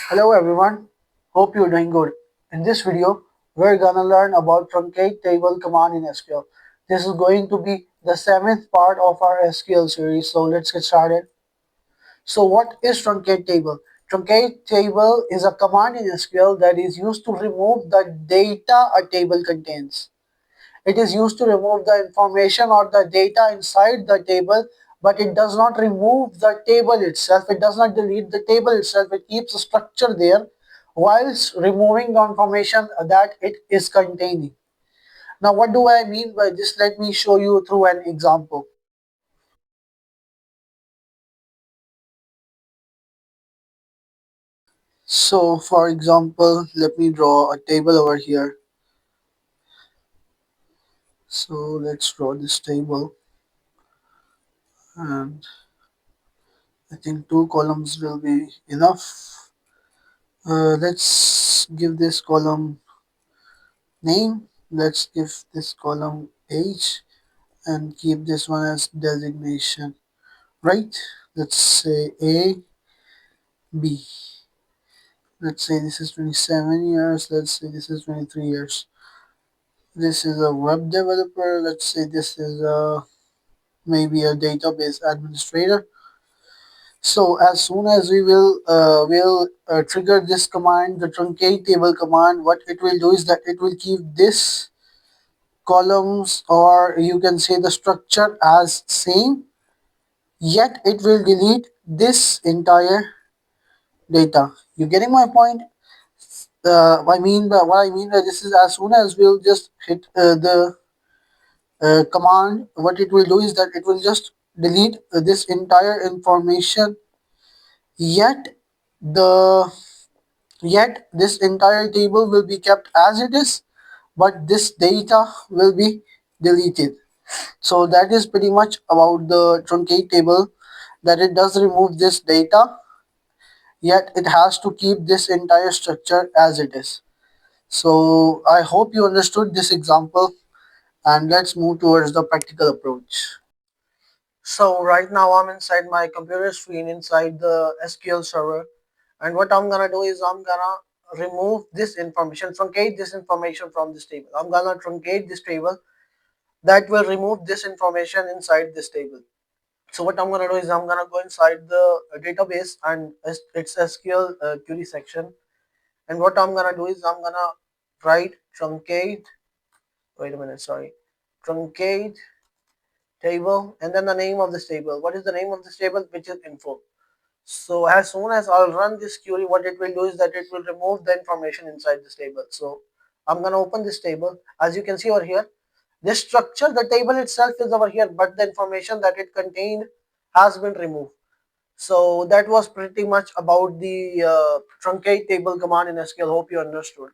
Hello everyone, hope you're doing good. In this video, we're gonna learn about truncate table command in SQL. This is going to be the seventh part of our SQL series, so let's get started. So what is truncate table? Truncate table is a command in SQL that is used to remove the data a table contains. It is used to remove the information or the data inside the table, but it does not remove the table itself. It does not delete the table itself. It keeps the structure there whilst removing the information that it is containing. Now, what do I mean by this? Let me show you through an example. So, for example, let me draw a table over here. So, let's draw this table, and I think two columns will be enough. Let's give this column name. Let's give this column age and keep this one as designation, right? Let's say A, B. Let's say this is 27 years. Let's say this is 23 years. This is a web developer. Let's say this is maybe a database administrator. So as soon as we will trigger this command, the truncate table command, what it will do is that it will keep this columns, or you can say the structure, as same, yet it will delete this entire data. You getting my point? What I mean by this is, as soon as we'll just hit the command, what it will do is that it will just delete this entire information, yet the yet this entire table will be kept as it is, but this data will be deleted. So that is pretty much about the truncate table, that it does remove this data, yet it has to keep this entire structure as it is. So I hope you understood this example, and let's move towards the practical approach. So right now I'm inside my computer screen inside the SQL server, and what I'm gonna do is I'm gonna remove this information, truncate this information from this table. I'm gonna truncate this table that will remove this information inside this table. So what I'm gonna do is I'm gonna go inside the database and its SQL query section, and what I'm gonna do is I'm gonna write truncate. Wait a minute, sorry, truncate table, and then the name of this table. What is the name of this table? Which is info. So as soon as I'll run this query, what it will do is that it will remove the information inside this table. So I'm gonna open this table. As you can see over here, this structure, the table itself is over here, but the information that it contained has been removed. So that was pretty much about the truncate table command in SQL. Hope you understood.